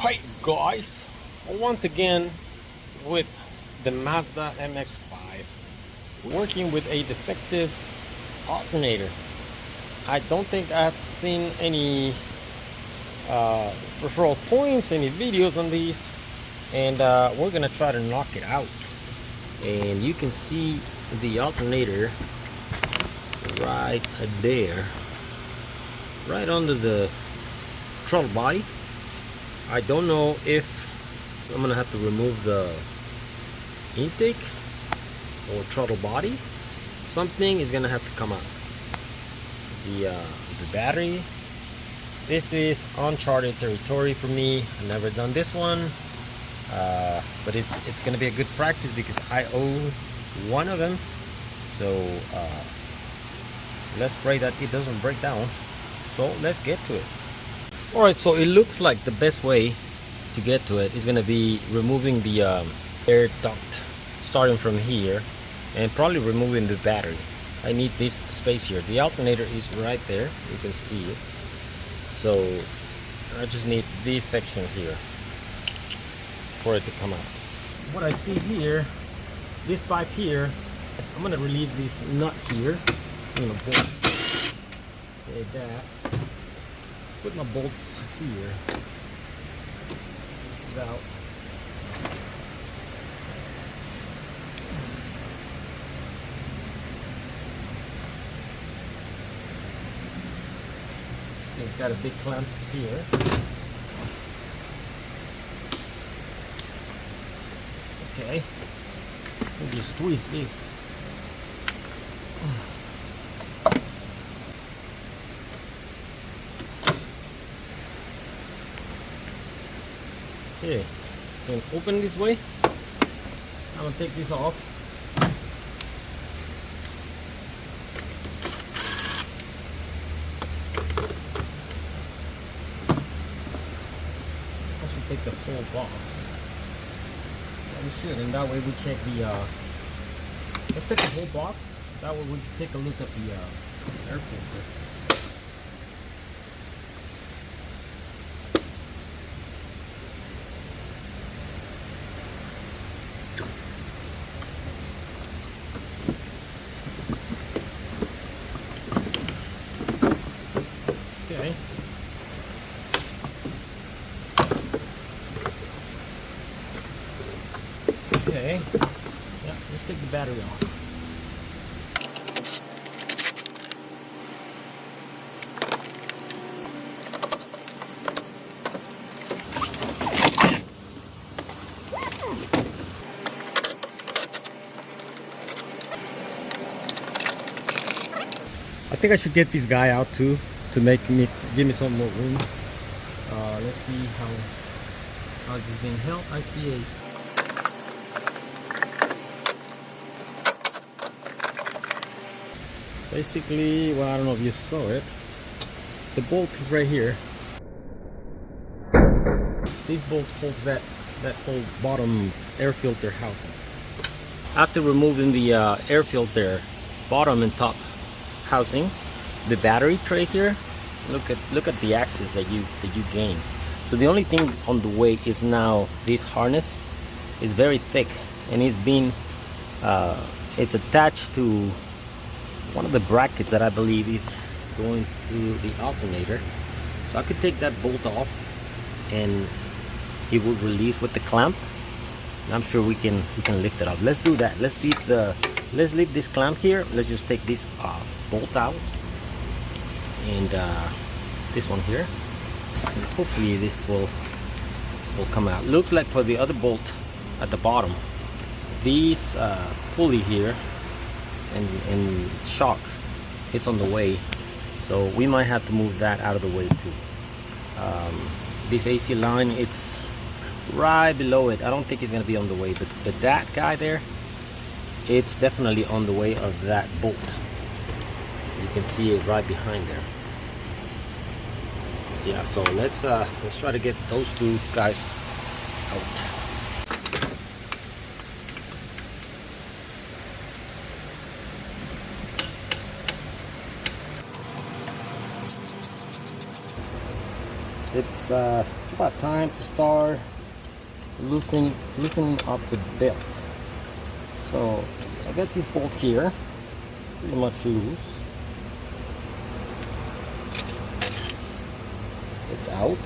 Hi guys, once again with the Mazda mx5, working with a defective alternator. I don't think I've seen any referral points, any videos on these, and we're gonna try to knock it out. And you can see the alternator right there, right under the throttle body. I don't know if I'm gonna have to remove the intake or throttle body. Something is gonna have to come out. The battery. This is uncharted territory for me. I've never done this one, but it's gonna be a good practice because I own one of them. So let's pray that it doesn't break down. So let's get to it. Alright, so it looks like the best way to get to it is going to be removing the air duct starting from here and probably removing the battery. I need this space here. The alternator is right there, you can see it. So I just need this section here for it to come out. What I see here, this pipe here, I'm going to release this nut here. I'm going to pull like that. Put my bolts here. This is out. It's got a big clamp here. Okay. We'll just squeeze this. Okay, it's going to open this way. I'm going to take this off. I should take the whole box. Yeah, we should, and that way we check the let's take the whole box. That way we take a look at the air filter. Okay. Okay. Yeah, let's take the battery off. I think I should get this guy out too to give me some more room. Let's see how this is being held. I see a basically, well, I don't know if you saw it. The bolt is right here. This bolt holds that whole bottom air filter housing. After removing the air filter bottom and top housing, the battery tray here, look at the axis that you gain. So the only thing on the way is now this harness is very thick, and it's been it's attached to one of the brackets that I believe is going to the alternator. So I could take that bolt off and it will release with the clamp. I'm sure we can lift it up. Let's do that. Let's leave this clamp here. Let's just take this bolt out and this one here, and hopefully this will come out. Looks like for the other bolt at the bottom, these pulley here and shock, it's on the way, so we might have to move that out of the way too. This AC line, it's right below it. I don't think it's going to be on the way, but that guy there, it's definitely on the way of that bolt. You can see it right behind there. Yeah, so let's try to get those two guys out. It's it's about time to start loosening up the belt. So I got this bolt here pretty much loose. It's out.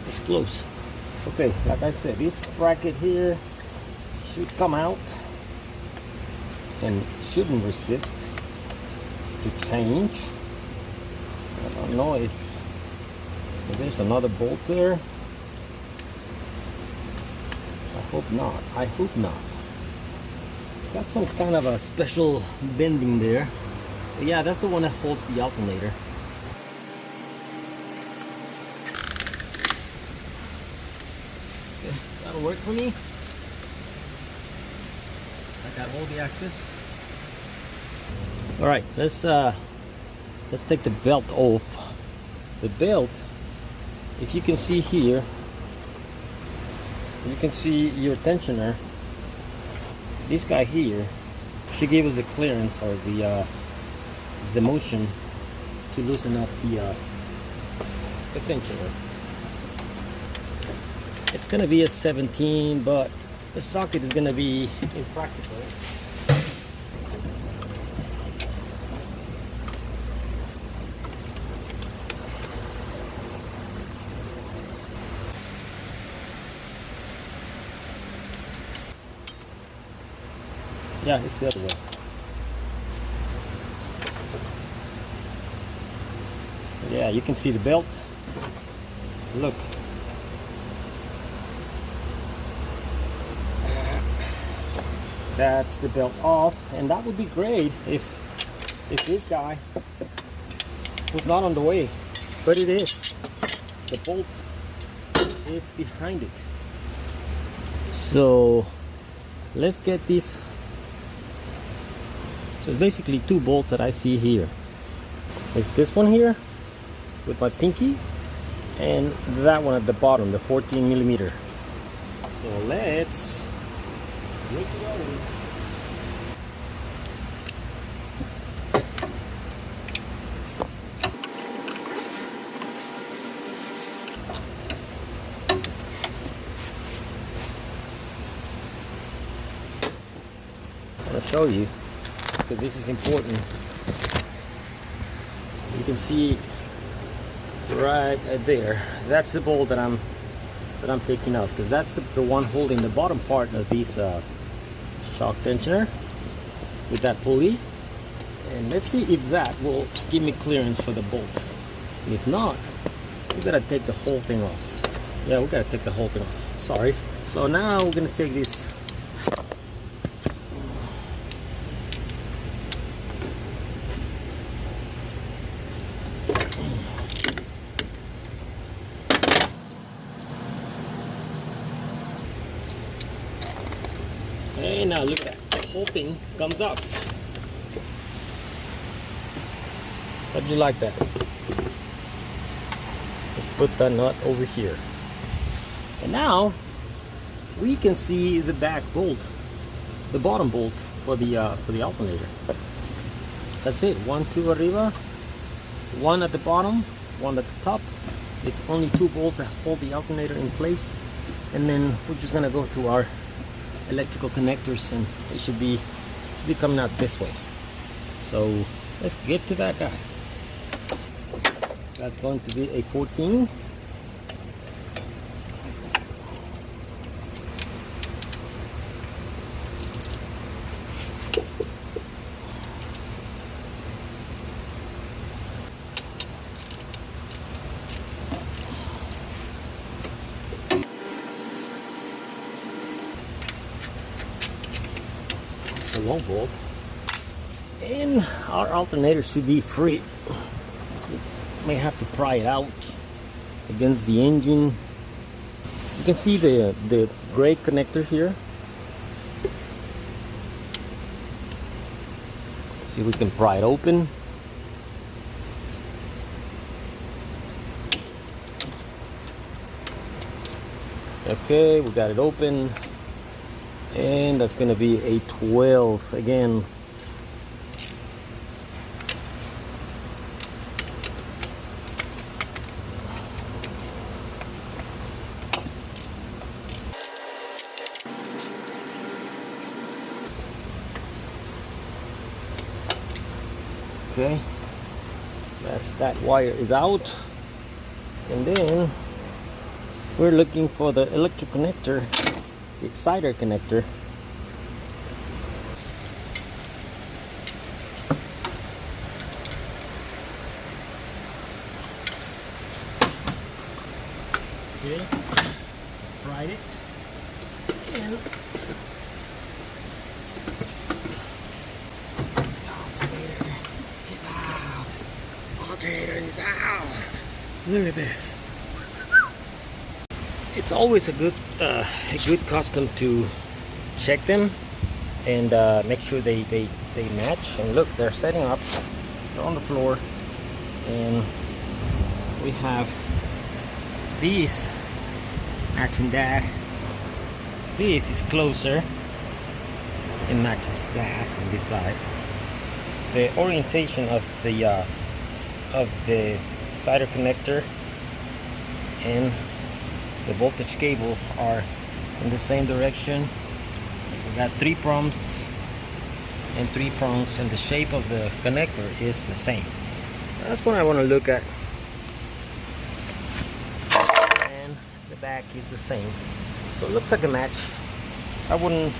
It's close. Okay, like I said, this bracket here should come out and shouldn't resist to change. I don't know if there's another bolt there. I hope not. I hope not. It's got some kind of a special bending there. But yeah, that's the one that holds the alternator. Okay, that'll work for me. I got all the access. All right, let's take the belt off. The belt, if you can see here, you can see your tensioner. This guy here, she gave us the clearance or the motion to loosen up the tensioner. It's gonna be a 17, but the socket is gonna be impractical. Yeah, it's the other way. Yeah, you can see the belt. Look. That's the belt off, and that would be great if this guy was not on the way, but it is. The bolt, it's behind it. So let's get this. So it's basically two bolts that I see here. It's this one here with my pinky, and that one at the bottom, the 14 millimeter. So let's get it going. I'm gonna show you, because this is important. You can see right there, that's the bolt that I'm taking off, because that's the one holding the bottom part of this shock tensioner with that pulley. And let's see if that will give me clearance for the bolt. And if not, we gotta take the whole thing off. Yeah, we gotta take the whole thing off. Sorry. So now we're gonna take this. Hey, now look at that, the whole thing comes up. How'd you like that? Let's put that nut over here. And now we can see the back bolt, the bottom bolt for the alternator. That's it. 1, 2 arriba, 1 at the bottom, 1 at the top. It's only 2 bolts that hold the alternator in place, and then we're just gonna go to our electrical connectors, and it should be coming out this way. So let's get to that guy. That's going to be a 14. A long bolt, and our alternator should be free. May have to pry it out against the engine. You can see the gray connector here. See if we can pry it open. Okay, we got it open. And that's going to be a 12 again. Okay, that wire is out, and then we're looking for the electric connector, the exciter connector. Okay, tried it, and alternator is out. Look at this. It's always a good custom to check them and make sure they match. And look, they're setting up. They're on the floor, and we have these matching that. This is closer and matches that on this side. The orientation of the exciter connector and the voltage cable are in the same direction. We got 3 prongs and 3 prongs, and the shape of the connector is the same. That's what I want to look at. And the back is the same, so it looks like a match. I wouldn't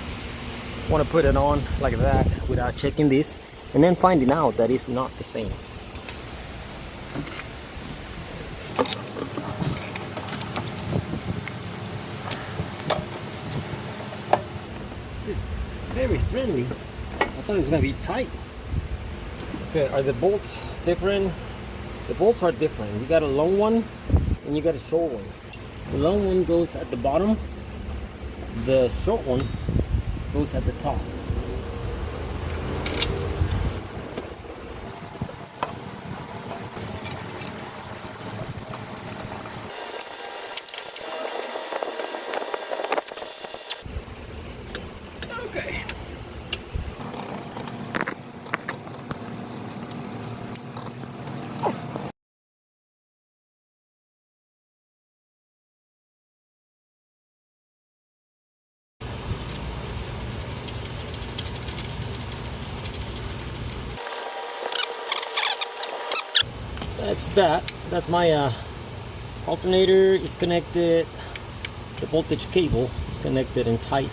want to put it on like that without checking this and then finding out that it's not the same. This is very friendly. I thought it was gonna be tight. Okay, are the bolts different? The bolts are different. You got a long one and you got a short one. The long one goes at the bottom. The short one goes at the top. Okay. That's my alternator. It's connected. The voltage cable is connected and tight.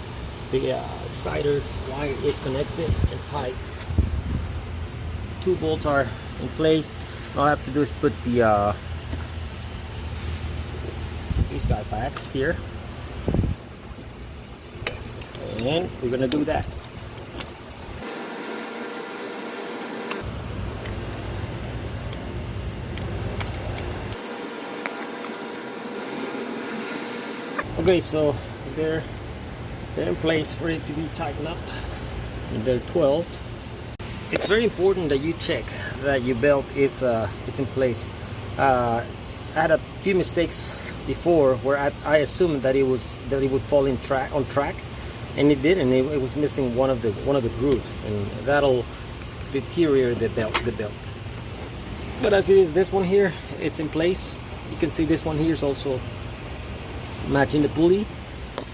The exciter wire is connected and tight. 2 bolts are in place. All I have to do is put the this guy back here, and we're gonna do that. Okay, so they're in place for it to be tightened up. And they're 12. It's very important that you check that your belt is in place. I had a few mistakes before where I assumed that it would fall on track, and it didn't. It was missing one of the grooves, and that'll deteriorate the belt. But as it is, this one here, it's in place. You can see this one here is also matching the pulley.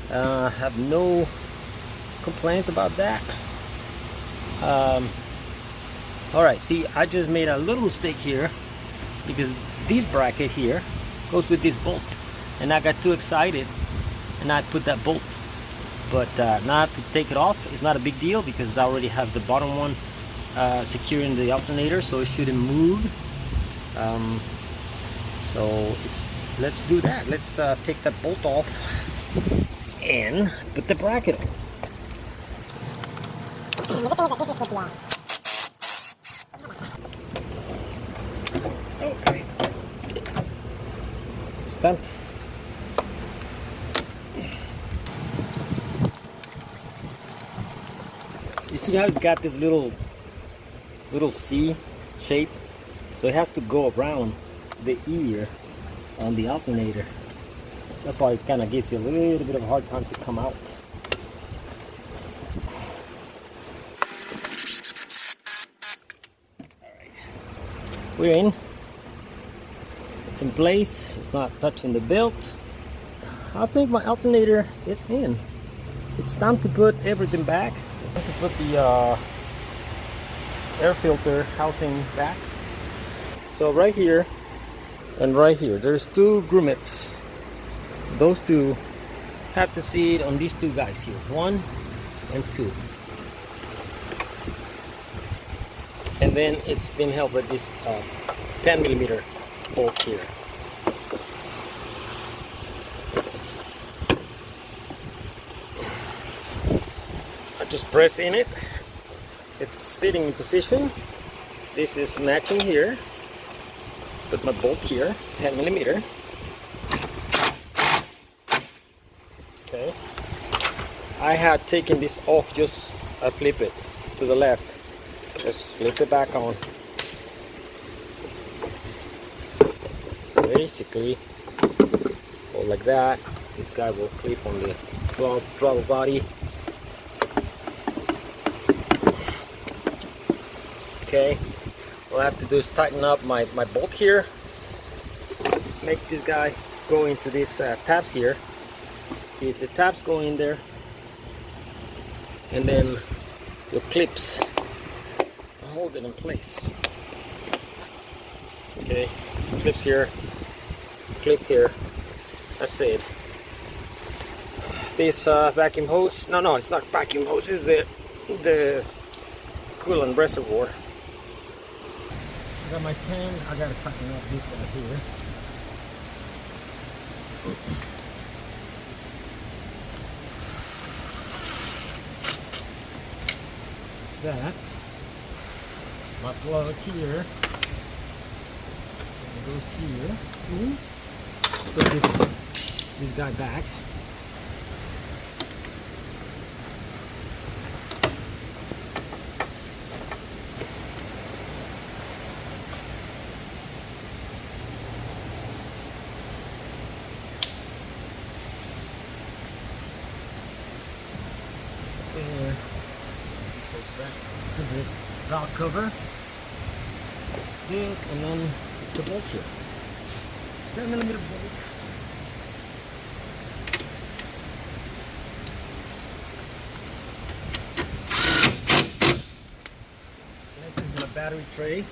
Have no complaints about that. All right, see, I just made a little mistake here because this bracket here goes with this bolt, and I got too excited and I put that bolt. But now I have to take it off. It's not a big deal because I already have the bottom one securing the alternator, so it shouldn't move. So let's do that. Let's take that bolt off and put the bracket on. Okay. It's done. You see how it's got this little C shape? So it has to go around the ear on the alternator. That's why it kind of gives you a little bit of a hard time to come out. Alright, we're in. It's in place. It's not touching the belt. I think my alternator is in. It's time to put everything back. To put the air filter housing back. So right here and right here, there's two grommets. Those two have to sit on these two guys here, 1 and 2. And then it's been held with this 10mm bolt here. I just press in it. It's sitting in position. This is matching here. Put my bolt here, 10mm. Okay. I had taken this off, just I flip it to the left. Just flip it back on. Basically, go like that. This guy will clip on the throttle body. Okay, what I have to do is tighten up my bolt here. Make this guy go into these tabs here. The tabs go in there, and then your clips hold it in place. Okay, clips here, clip here. That's it. This vacuum hose. No, it's not vacuum hose. This is the coolant reservoir. I got my 10. I gotta tighten up this guy here. That my plug here goes here. Put this guy back. There. Back to the valve cover. That's it, and then the bolt here. 10mm bolt. Next is my battery tray.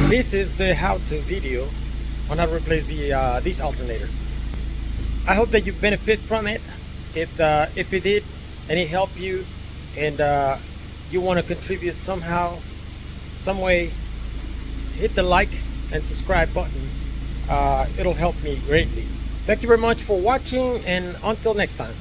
This is the how-to video on how to replace the this alternator. I hope that you benefit from it. If it did and it helped you, and you want to contribute somehow, some way, hit the like and subscribe button. It'll help me greatly. Thank you very much for watching, and until next time.